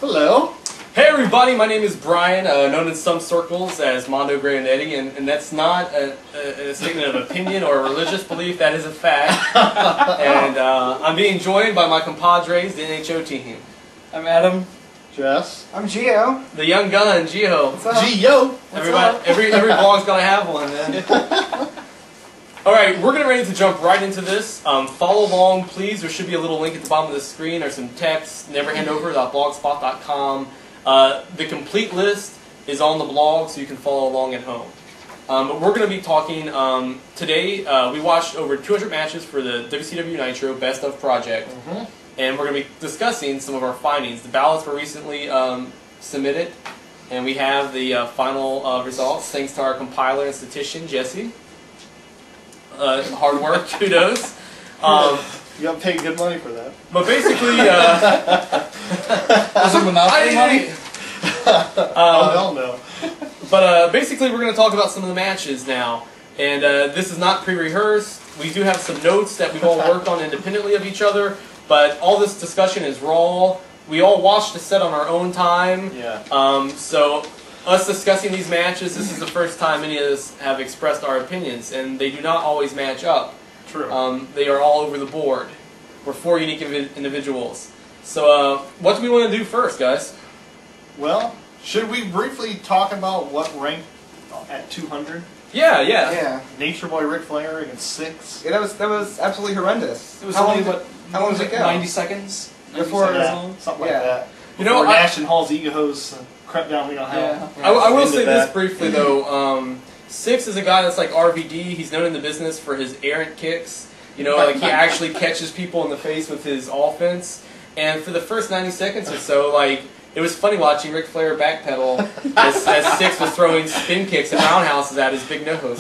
Hello. Hey everybody, my name is Brian, known in some circles as Mondo Grandetti, and that's not a statement of opinion or a religious belief, that is a fact. And I'm being joined by my compadres, the NHO team. I'm Adam. Jess. I'm Gio. The young gun, Gio. What's up? Gio. Every vlog's gonna have one, man. Alright, we're getting ready to jump right into this. Follow along, please. There should be a little link at the bottom of the screen. There's some text, neverhandover.blogspot.com. The complete list is on the blog, so you can follow along at home. But we're going to be talking today. We watched over 200 matches for the WCW Nitro Best of Project, and we're going to be discussing some of our findings. The ballots were recently submitted, and we have the final results thanks to our compiler and statistician, Jesse. Hard work, kudos. You got to pay good money for that. But basically, Was it Monopoly money? Oh, hell no. But basically, we're going to talk about some of the matches now. And this is not pre-rehearsed. We do have some notes that we've all worked on independently of each other. But all this discussion is raw. We all watched the set on our own time. Yeah. So us discussing these matches, this is the first time any of us have expressed our opinions. And they do not always match up. True. They are all over the board. We're four unique individuals. So what do we want to do first, guys? Well, should we briefly talk about what ranked at 200? Yeah. Yeah. Nature Boy Ric Flair against 6. Yeah, that was absolutely horrendous. It was how only, long, what, how long did it go? 90 seconds? 90 Before- seconds Yeah, long? something like Yeah. that. You know, Before Nash and Hall's egos crept down, we don't have. Yeah. I will Into say that. this briefly, though. Six is a guy that's like RVD. He's known in the business for his errant kicks. You know, like he actually catches people in the face with his offense. And for the first 90 seconds or so, like, it was funny watching Ric Flair backpedal as Six was throwing spin kicks and roundhouses at his big nose.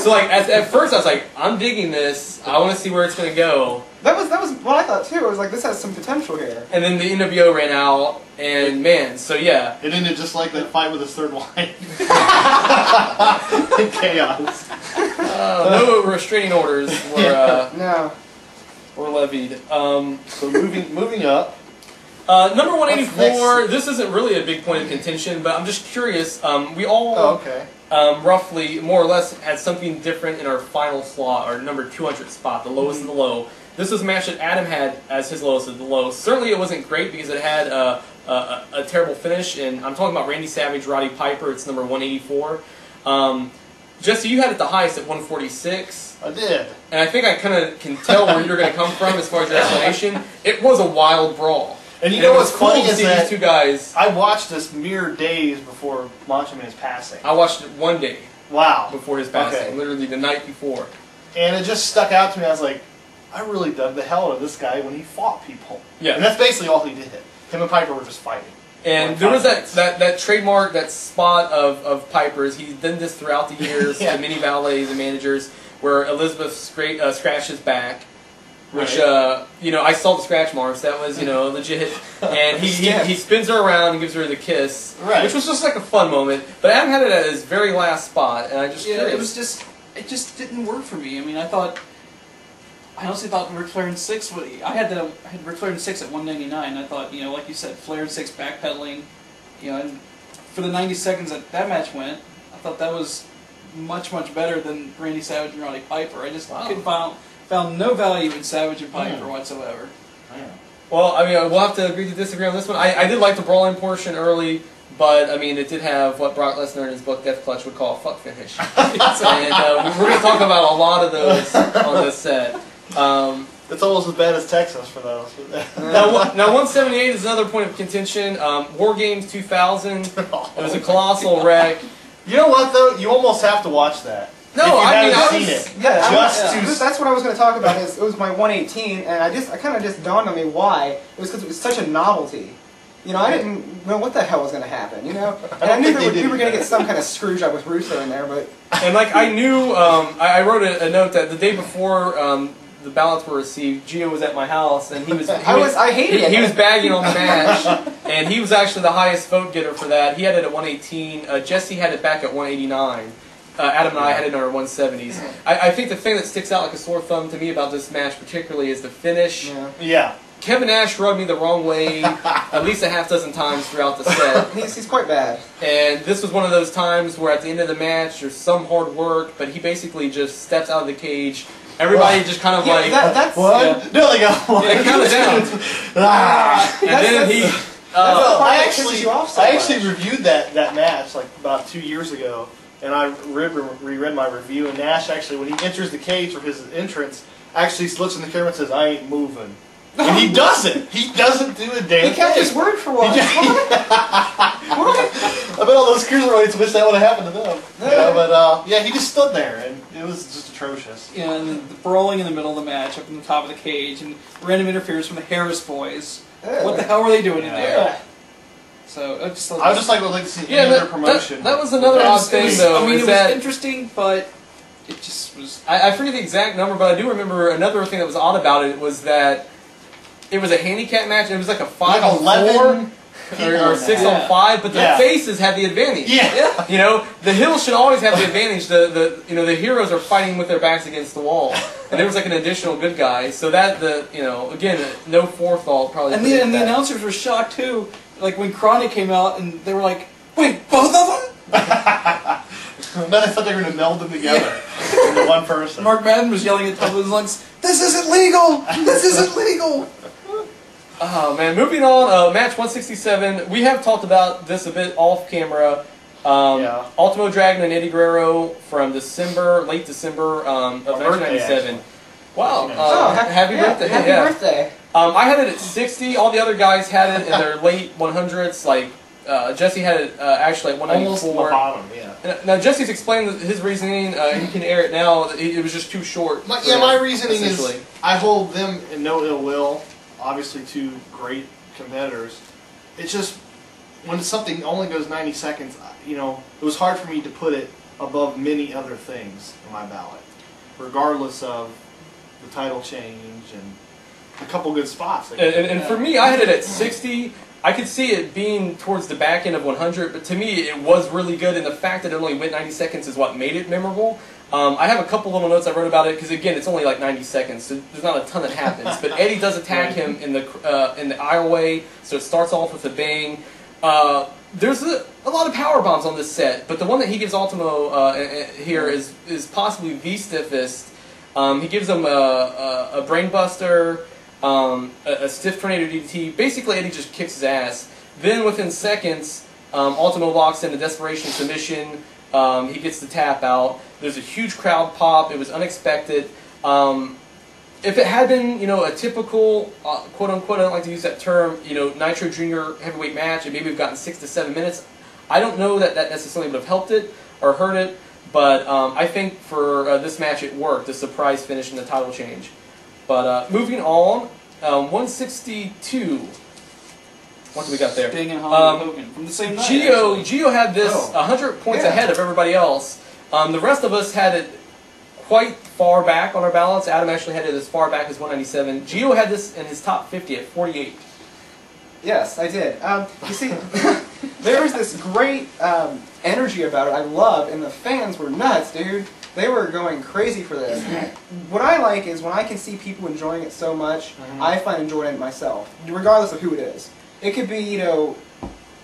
So, like, at first I was like, I'm digging this. I want to see where it's going to go. That was what I thought too. I was like, this has some potential here. And then the NWO ran out, and man, so yeah. It ended just like that fight with his third wife. Chaos. No restraining orders were, No. were levied. So moving up. Number What's 184, this isn't really a big point of contention, but I'm just curious. We all, Oh, okay. roughly, more or less, had something different in our final slot, our number 200 spot, the lowest of the low. This was a match that Adam had as his lowest of the low. Certainly it wasn't great because it had a terrible finish, and I'm talking about Randy Savage, Roddy Piper. It's number 184. Jesse, you had it the highest at 146. I did. And I think I kind of can tell where you're going to come from as far as your explanation. It was a wild brawl. And you know what's cool funny to is see that these two guys. I watched this mere days before Macho Man's passing. I watched it one day Wow. before his passing, Okay. literally the night before. And it just stuck out to me. I was like, I really dug the hell out of this guy when he fought people. Yeah. And that's basically all he did. Him and Piper were just fighting. And there was that trademark, that spot of Piper's. He's done this throughout the years Yeah. to many valets and managers, where Elizabeth scratched his back, which, Right. you know, I saw the scratch marks. That was, you know, legit. And he spins her around and gives her the kiss, Right. which was just like a fun moment. But Adam had it at his very last spot, and I just curious. It just didn't work for me. I mean, I honestly thought Ric Flair and 6 I had Ric Flair and 6 at 199. I thought, you know, like you said, Flair and 6 backpedaling, you know, and for the 90 seconds that match went, I thought that was much better than Randy Savage and Roddy Piper. I just couldn't found no value in Savage and Piper whatsoever. Well, I mean, we'll have to agree to disagree on this one. I did like the brawling portion early, but, I mean, it did have what Brock Lesnar in his book, Death Clutch, would call a fuck finish. And we're going to talk about a lot of those on this set. It's almost as bad as Texas for those. Now 178 is another point of contention. War Games 2000, it was a colossal wreck. You know what, though? You almost have to watch that. No, if you I mean, haven't I was- seen it. Yeah, that's what I was going to talk about. Is it was my 118, and I kind of just dawned on me why. It was because it was such a novelty. You know, I didn't know what the hell was going to happen. You know, and I knew that we were going to get some kind of screw job with Russo in there, but And like I knew, I wrote a note that the day before the ballots were received, Gio was at my house, and he was I hated it. He was bagging on the match, and he was actually the highest vote getter for that. He had it at 118. Jesse had it back at 189. Adam and I had it in our 170s. I think the thing that sticks out like a sore thumb to me about this match particularly is the finish. Yeah. Kevin Nash rubbed me the wrong way at least a half dozen times throughout the set. He's quite bad. And this was one of those times where at the end of the match, there's some hard work, but he basically just steps out of the cage. Everybody just kind of Yeah, like... that's What? Yeah. No, they go. Yeah, count it down. Ah. And then he... the part I that actually, pisses you off so I actually much. reviewed that match like about 2 years ago, and I reread my review. And Nash actually, when he enters the cage for his entrance, actually looks in the camera and says, "I ain't moving," and he doesn't. He doesn't do a damn He kept thing. his word for once. I bet all those cruiserweights wish that would have happened to them. Yeah, but yeah, he just stood there, and it was just atrocious. Yeah, and the brawling in the middle of the match, up in the top of the cage, and random interference from the Harris boys. What the hell were they doing in there? So I just I would just like to see Yeah, any other promotion. that was another odd thing, though. I mean, is it that was interesting, but it just was. I forget the exact number, but I do remember another thing that was odd about it was that it was a handicap match. And it was like a 5 on 4 or 6 on 5, but the faces had the advantage. Yeah. You know, the heels should always have the advantage. The heroes are fighting with their backs against the wall, and there was like an additional good guy. So that again, no forethought probably. And the announcers were shocked too. Like when Chronic came out, and they were like, "Wait, both of them?" Then I thought they were going to meld them together into one person. Mark Madden was yelling at top of his lungs, "This isn't legal! This isn't legal!" Oh man, moving on, match 167. We have talked about this a bit off camera. Ultimo Dragon and Eddie Guerrero from late December of 1997. Wow, happy birthday. Happy birthday. I had it at 60. All the other guys had it in their late 100s. Like Jesse had it actually at 194. Almost the bottom, yeah. Now Jesse's explained his reasoning. He can air it now. It was just too short. My reasoning is I hold them in no ill will. Obviously, two great competitors. It's just when something only goes 90 seconds, it was hard for me to put it above many other things in my ballot, regardless of the title change and a couple good spots. And for me, I had it at 60. I could see it being towards the back end of 100, but to me, it was really good, and the fact that it only went 90 seconds is what made it memorable. I have a couple little notes I wrote about it because again, it's only like 90 seconds, so there's not a ton that happens. But Eddie does attack him in the aisleway, so it starts off with a bang. There's a lot of power bombs on this set, but the one that he gives Ultimo here is possibly the stiffest. He gives him a brainbuster, a stiff tornado DDT. Basically, Eddie just kicks his ass. Then within seconds, Ultimo locks in a desperation submission. He gets the tap out. There's a huge crowd pop. It was unexpected. If it had been, a typical, quote unquote, I don't like to use that term, Nitro Junior heavyweight match, and maybe we've gotten 6 to 7 minutes, I don't know that necessarily would have helped it or hurt it, but I think for this match it worked, the surprise finish and the title change. But moving on, 162. What do we got there? Sting and Hogan from the same night. Gio had this 100 points ahead of everybody else. The rest of us had it quite far back on our balance. Adam actually had it as far back as 197. Gio had this in his top 50 at 48. Yes, I did. You see, there was this great energy about it I love, and the fans were nuts, dude. They were going crazy for this. What I like is when I can see people enjoying it so much, I find enjoying it myself, regardless of who it is. It could be,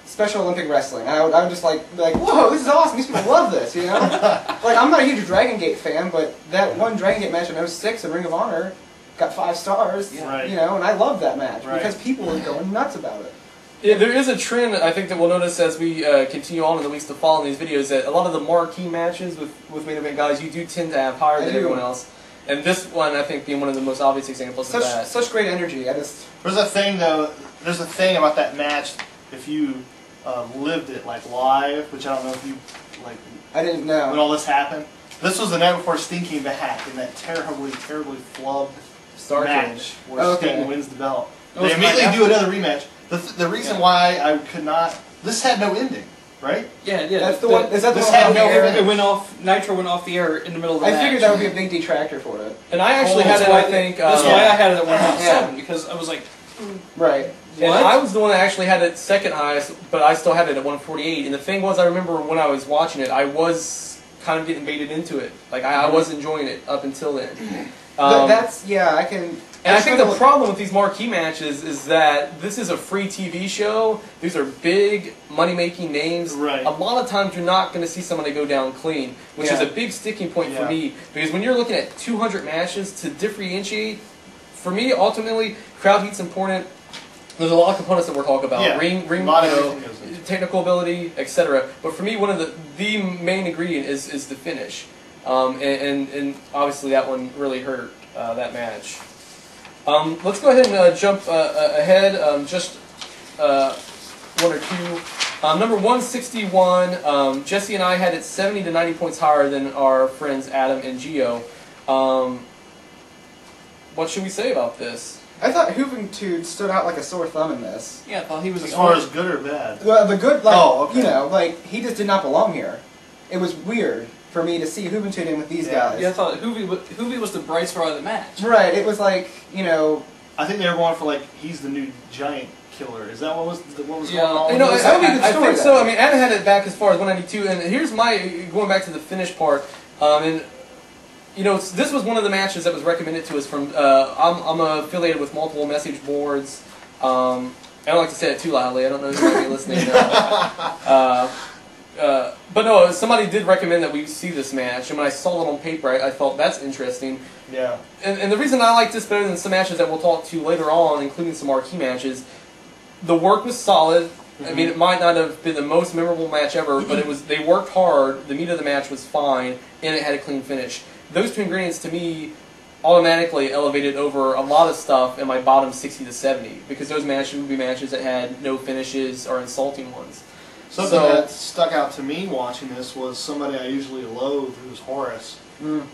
Special Olympic wrestling. I would just like, whoa, this is awesome. These people love this, Like, I'm not a huge Dragon Gate fan, but that one Dragon Gate match in 06 in Ring of Honor got 5 stars, and I love that match because people were going nuts about it. Yeah, there is a trend, I think, that we'll notice as we continue on in the weeks to follow in these videos, that a lot of the marquee matches with main event guys, you do tend to have higher than everyone else. And this one, I think, being one of the most obvious examples of that. Such great energy. There's a thing, though, there's a thing about that match, if you lived it, live, which I don't know if you, I didn't know. When all this happened. This was the night before Sting came back in that terribly, terribly flubbed match where Sting wins the belt. They immediately do another rematch. The reason why I could not... This had no ending, right? Yeah. That's the one. Is that the this one? had no ending. It went off. Nitro went off the air in the middle of the match. I figured that would be a big detractor for it. And I actually had it, I think... That's why I had it at 107, because I was like... Right. And I was the one that actually had it second highest, but I still had it at 148. And the thing was, I remember when I was watching it, I was kind of getting baited into it. I was enjoying it up until then. I can And I think the problem with these marquee matches is that this is a free TV show. These are big money-making names. Right. A lot of times you're not going to see somebody go down clean, which is a big sticking point for me. Because when you're looking at 200 matches to differentiate, for me, ultimately, crowd heat's important. There's a lot of components that we're talking about. Yeah. Ring, technical ability, etc. But for me, one of the main ingredient is the finish. And obviously that one really hurt that match. Let's go ahead and jump ahead just one or two. Number 161, Jesse and I had it 70 to 90 points higher than our friends Adam and Gio. What should we say about this? I thought Juventud stood out like a sore thumb in this. Yeah, I thought he was as far as good or bad. Well, the good, like, okay. you know, like, he just did not belong here. It was weird for me to see Juventud in with these guys. Yeah, I thought Hoovy was the bright star of the match. Right, it was like, you know... I think they were going for, like, he's the new giant killer. Is that what was going on? on? You know, I think so. I mean, Adam had it back as far as 192, and here's my, going back to the finish part, and... You know, this was one of the matches that was recommended to us from, I'm affiliated with multiple message boards. I don't like to say it too loudly. I don't know who might be listening. But no, somebody did recommend that we see this match. And when I saw it on paper, I thought, that's interesting. Yeah. And the reason I like this better than some matches that we'll talk to later on, including some marquee matches, the work was solid. I mean, it might not have been the most memorable match ever, but they worked hard. The meat of the match was fine, and it had a clean finish. Those two ingredients, to me, automatically elevated over a lot of stuff in my bottom 60 to 70, because those matches would be matches that had no finishes or insulting ones. Something that stuck out to me watching this was somebody I usually loathe, who was Horace.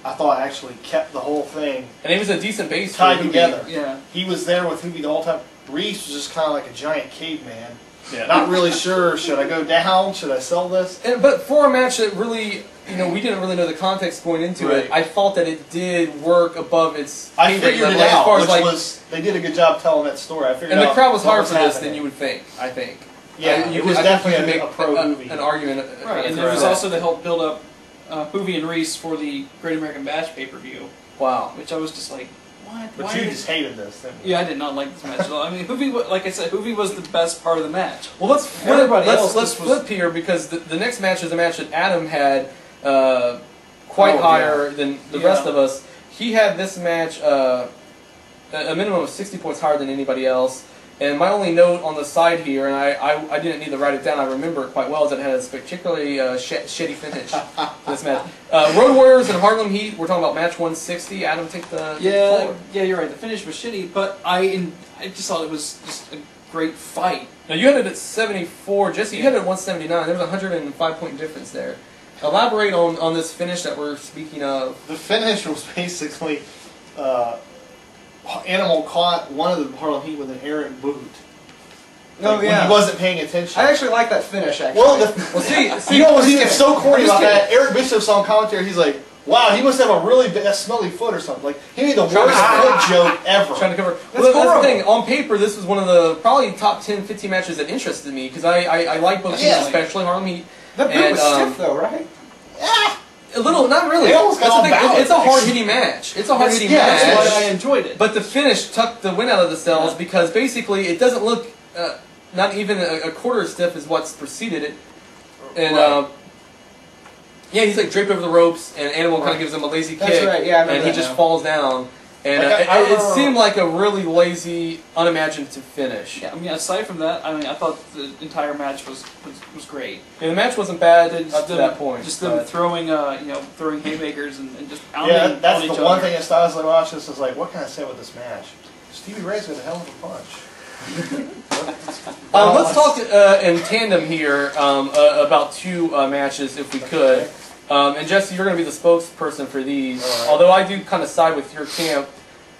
I thought actually kept the whole thing. And he was a decent base tied together. Yeah. He was there with Hoovy the whole time. Reese was just kind of like a giant caveman. Yeah. Not really sure, should I go down? Should I sell this? But for a match that really, you know, we didn't really know the context going into it, I thought that it did work above its I figured it out, as far as which was, they did a good job telling that story. I figured and out the crowd was higher for this happening. than you would think, I think. Yeah, it was definitely a pro movie. An argument. Right, and it was also to help build up Hoovy and Reese for the Great American Bash pay-per-view. Wow. Which I was just like, what? But Why you just hated this, didn't you? Yeah, I did not like this match at all. I mean, Hoovy, like I said, Hoovy was the best part of the match. Well, let's flip here, because the next match is a match that Adam had quite higher than the rest of us. He had this match a minimum of 60 points higher than anybody else. And my only note on the side here, and I didn't need to write it down, I remember it quite well, is that it had a particularly shitty finish for this match. Road Warriors and Harlem Heat, we're talking about match 160. Adam, take the floor. Yeah, you're right. The finish was shitty, but I just thought it was just a great fight. Now, you had it at 74. Jesse, you had it at 179. There was a 105-point difference there. Elaborate on this finish that we're speaking of. The finish was basically... Animal caught one of the Harlem Heat with an errant boot. Like, when he wasn't paying attention. I actually like that finish, actually. Well, see, you know what's so corny about that? Eric Bishop's on commentary, he's like, wow, he must have a really smelly foot or something. Like, he made the worst foot joke ever. Trying to cover. Well, that's the thing. On paper, this was one of the probably top 10, 15 matches that interested me, because I like both teams, especially Harlem Heat. The boot was stiff, though, right? Yeah. A little, not really. It's a hard-hitting match. It's a hard-hitting match. That's why I enjoyed it. But the finish tucked the wind out of the sails because basically it doesn't look not even a quarter as stiff as what's preceded it. And yeah, he's like draped over the ropes, and Animal kind of gives him a lazy kick, and he just falls down. And it seemed like a really lazy, unimaginative finish. Yeah, I mean, aside from that, I mean, I thought the entire match was great. Yeah, the match wasn't bad up to that point. Just them throwing, throwing haymakers and just pounding on each other. Yeah, that's the one thing I was watching this. I was like, what can I say with this match? Stevie Ray's got a hell of a punch. Let's talk in tandem here about two matches, if we could. And Jesse, you're going to be the spokesperson for these. Right. Although I do kind of side with your camp,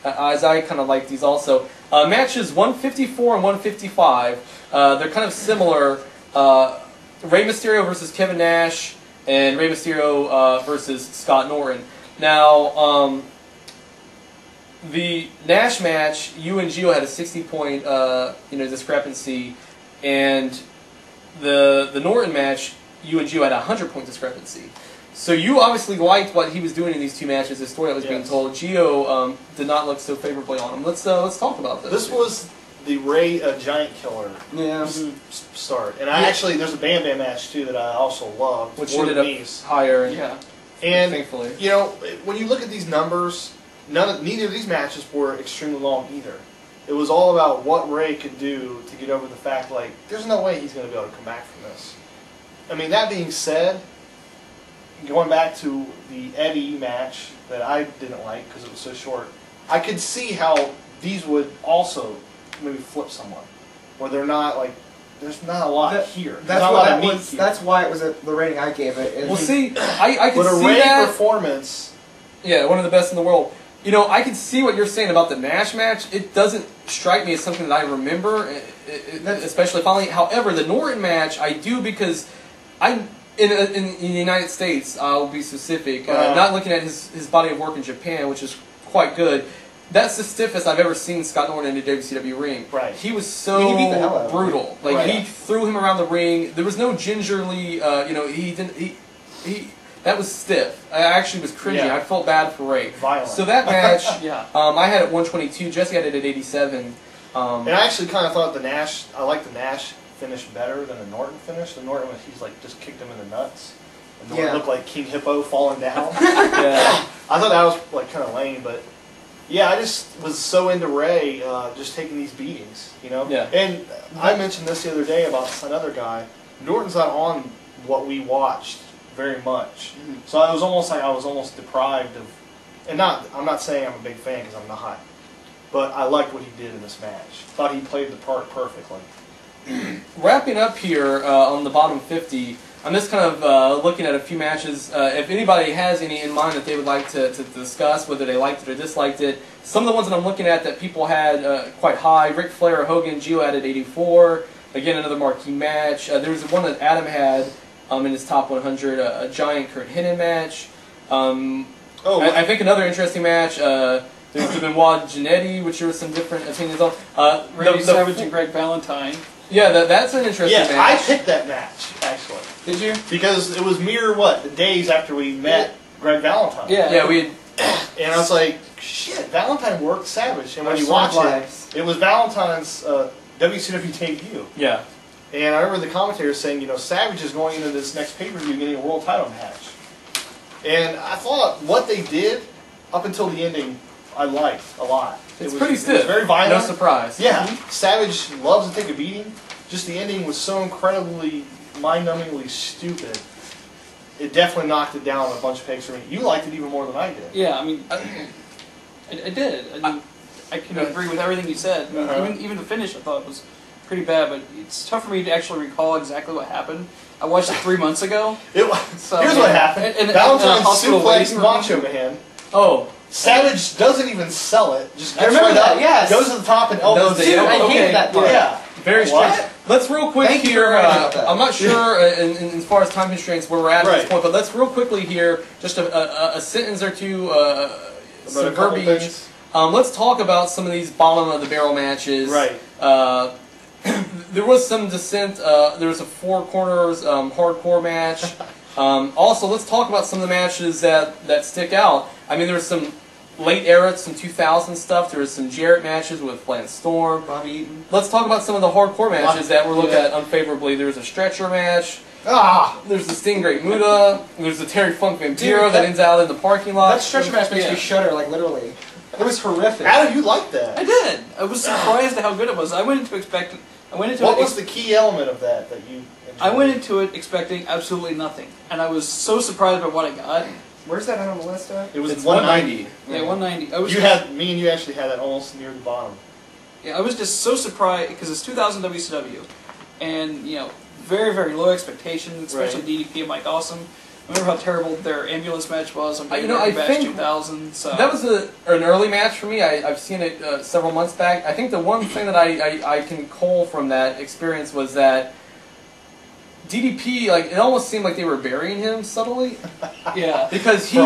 as I kind of like these also. Matches 154 and 155. They're kind of similar. Rey Mysterio versus Kevin Nash, and Rey Mysterio versus Scott Norton. Now, the Nash match, you and Gio had a 60-point discrepancy, and the Norton match, you and Gio had a 100-point discrepancy. So you obviously liked what he was doing in these two matches, the story that was being told. Gio did not look so favorably on him. Let's talk about this. This was the Ray Giant Killer start. And actually, there's a Bam Bam match, too, that I also loved. Which ended up higher. And, thankfully. you know, when you look at these numbers, neither of these matches were extremely long either. It was all about what Ray could do to get over the fact, like, there's no way he's going to be able to come back from this. I mean, that being said, going back to the Eddie match that I didn't like because it was so short, I could see how these would also maybe flip someone, where they're not like, there's not a lot here. That's why it was the rating I gave it. Well, see, I can see Ray that performance. Yeah, one of the best in the world. You know, I can see what you're saying about the Nash match. It doesn't strike me as something that I remember, especially finally. However, the Norton match, I do because I'm in the United States. I'll be specific. Not looking at his body of work in Japan, which is quite good. That's the stiffest I've ever seen Scott Norton in a WCW ring. Right. He was so he beat the hell out of him. brutal. Like he threw him around the ring. There was no gingerly. You know, he didn't. He that was stiff. I actually was cringing. I felt bad for Ray. Violent. So that match, I had it at 122. Jesse had it at 87. And I actually kind of thought the Nash. I like the Nash finish better than the Norton finish. The Norton, he's like just kicked him in the nuts. And Norton looked like King Hippo falling down. I thought that was like kind of lame, but yeah, I just was so into Ray just taking these beatings, you know. Yeah. And I mentioned this the other day about another guy. Norton's not on what we watched very much, so I was almost deprived of. And I'm not saying I'm a big fan because I'm not, but I liked what he did in this match. Thought he played the part perfectly. Wrapping up here on the bottom 50, I'm just kind of looking at a few matches. If anybody has any in mind that they would like to discuss, whether they liked it or disliked it, some of the ones that I'm looking at that people had quite high, Ric Flair, Hogan, Gio had at 84. Again, another marquee match. There was one that Adam had in his top 100, a giant Kurt Hennig match. I think another interesting match. There's the Benoit Genetti, which there was some different opinions on. Randy Savage and Greg Valentine. Yeah, that's an interesting match. I picked that match, actually. Did you? Because it was mere, the days after we met Greg Valentine. Yeah, we had... And I was like, shit, Valentine worked Savage. And when you watch it, it was Valentine's WCW debut. Yeah. And I remember the commentator saying, you know, Savage is going into this next pay-per-view getting a world title match. And I thought what they did up until the ending, I liked a lot. It's pretty stiff. It was very violent. No surprise. Yeah. Savage loves to take a beating. Just the ending was so incredibly, mind-numbingly stupid. It definitely knocked it down a bunch of pegs for me. You liked it even more than I did. Yeah, I mean, I did. I mean, I can agree with everything you said. I mean, even the finish I thought was pretty bad, but it's tough for me to actually recall exactly what happened. I watched it 3 months ago. Here's what happened. Valentine suplexed Macho Man. Oh. Savage doesn't even sell it. Just I remember that, yes. Goes to the top and elbows it. I hated that part. Yeah. Very strange. Let's real quick here. I'm not sure as far as time constraints where we're at this point, but let's real quickly here, just a sentence or two, some verbiage. Let's talk about some of these bottom of the barrel matches. Right. There was some dissent. There was a Four Corners hardcore match. Also, let's talk about some of the matches that stick out. I mean, there was some late era, some 2000 stuff. There was some Jarrett matches with Lance Storm. Bobby Eaton. Let's talk about some of the hardcore matches that were looked at unfavorably. There was a stretcher match. There's the Stingray Muda. There's the Terry Funk Vampiro that ends out in the parking lot. That stretcher match makes me shudder, like literally. It was horrific. Adam, you liked that. I did. I was surprised at how good it was. I went into expecting. What was the key element of that you enjoyed? I went into it expecting absolutely nothing, and I was so surprised by what I got. Where's that on the list at? It was It's 190. Yeah, 190. Me and you actually had that almost near the bottom. Yeah, I was just so surprised because it's 2000 WCW, and you know, very very low expectations, especially DDP and Mike Awesome. I remember how terrible their ambulance match was on Bash 2000. So that was an early match for me. I've seen it several months back. I think the one thing that I can cull from that experience was that DDP, like, it almost seemed like they were burying him subtly. Yeah, because he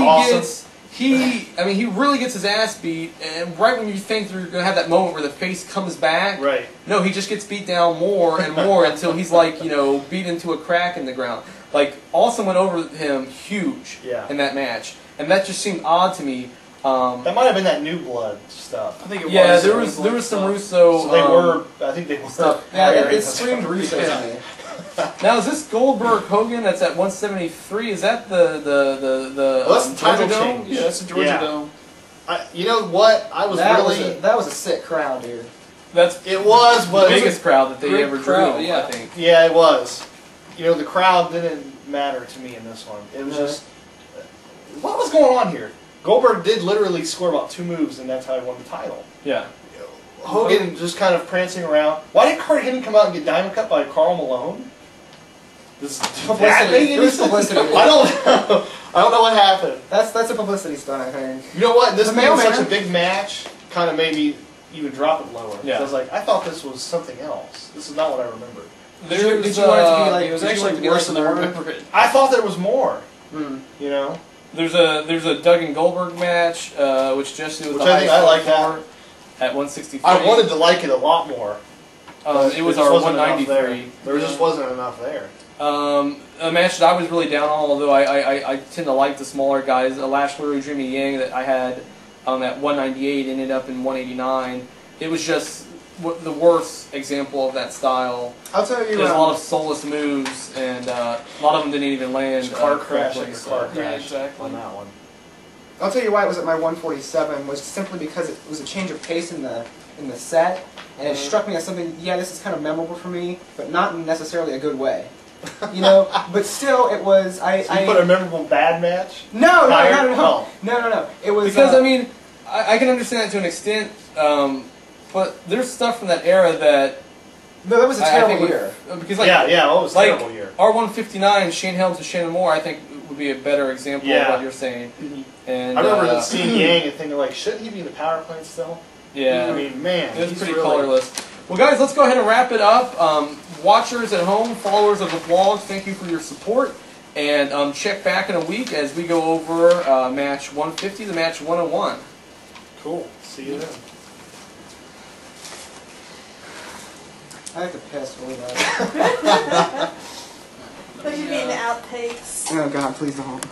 really gets his ass beat, and right when you think you're gonna have that moment where the face comes back, no, he just gets beat down more and more until he's like, you know, beat into a crack in the ground. Like, Austin went over him huge Yeah. in that match. And that just seemed odd to me. That might have been that New Blood stuff. I think it was. Yeah, there was some Russo. So they were, I think they were. stuff. Yeah, hiring it them. screamed Russo to me. Now, is this Goldberg Hogan that's at 173? Is that the Well, that's the title Georgia Dome? change. Yeah, that's the Georgia Yeah. Dome. You know what? I was really. That was a sick crowd, dude. That's It was, the but biggest crowd that they great ever crowd, drew, yeah. I think. yeah, it was. You know, the crowd didn't matter to me in this one. It was Yeah. just, what was going on here? Goldberg did literally score about 2 moves, and that's how he won the title. Yeah. Hogan just kind of prancing around. Why did Kurt Hennig come out and get diamond cut by Karl Malone? This Publicity. It was publicity. I don't know. I don't know what happened. That's a publicity stunt, I think. You know what? This The being mailman. such a big match kind of made me even drop it lower. Yeah. I was like, I thought this was something else. This is not what I remembered. Did you want it to be like? It was did you actually want it to be worse like than I the remember it. I thought there was more. Hmm. You know. There's a Duggan Goldberg match, which Jesse was Which the I think highest I like score for at 163. I wanted to like it a lot more. It was There our just wasn't enough 193. There just wasn't enough there. A match that I was really down on, although I tend to like the smaller guys. Lash Larry Jimmy Yang that I had at 198 ended up in 189. It was just the worst example of that style. I'll tell you. There's a lot of soulless moves, and a lot of them didn't even land. Car crash correctly, after so- car crash Yeah, exactly. on that one. I'll tell you why it was at my 147 was simply because it was a change of pace in the set, and it struck me as something. Yeah, this is kind of memorable for me, but not in necessarily a good way. You know, but still, it was. So you put a memorable bad match? No. Oh. No. It was Because I mean, I can understand that to an extent, but there's stuff from that era that no, that was a I terrible think year. because like Yeah, it was a like terrible year. R159, Shane Helms and Shannon Moore, I think would be a better example of Yeah. what you're saying. And I remember seeing Yang and thinking, like, shouldn't he be in the power plant still? yeah, I mean, man, it was he's pretty really, colorless. Well, guys, let's go ahead and wrap it up. Watchers at home, followers of the vlog, thank you for your support. And check back in a week as we go over match 150 to match 101. Cool. See you then. I have to piss really bad. What do you mean the outtakes? Oh God, please don't.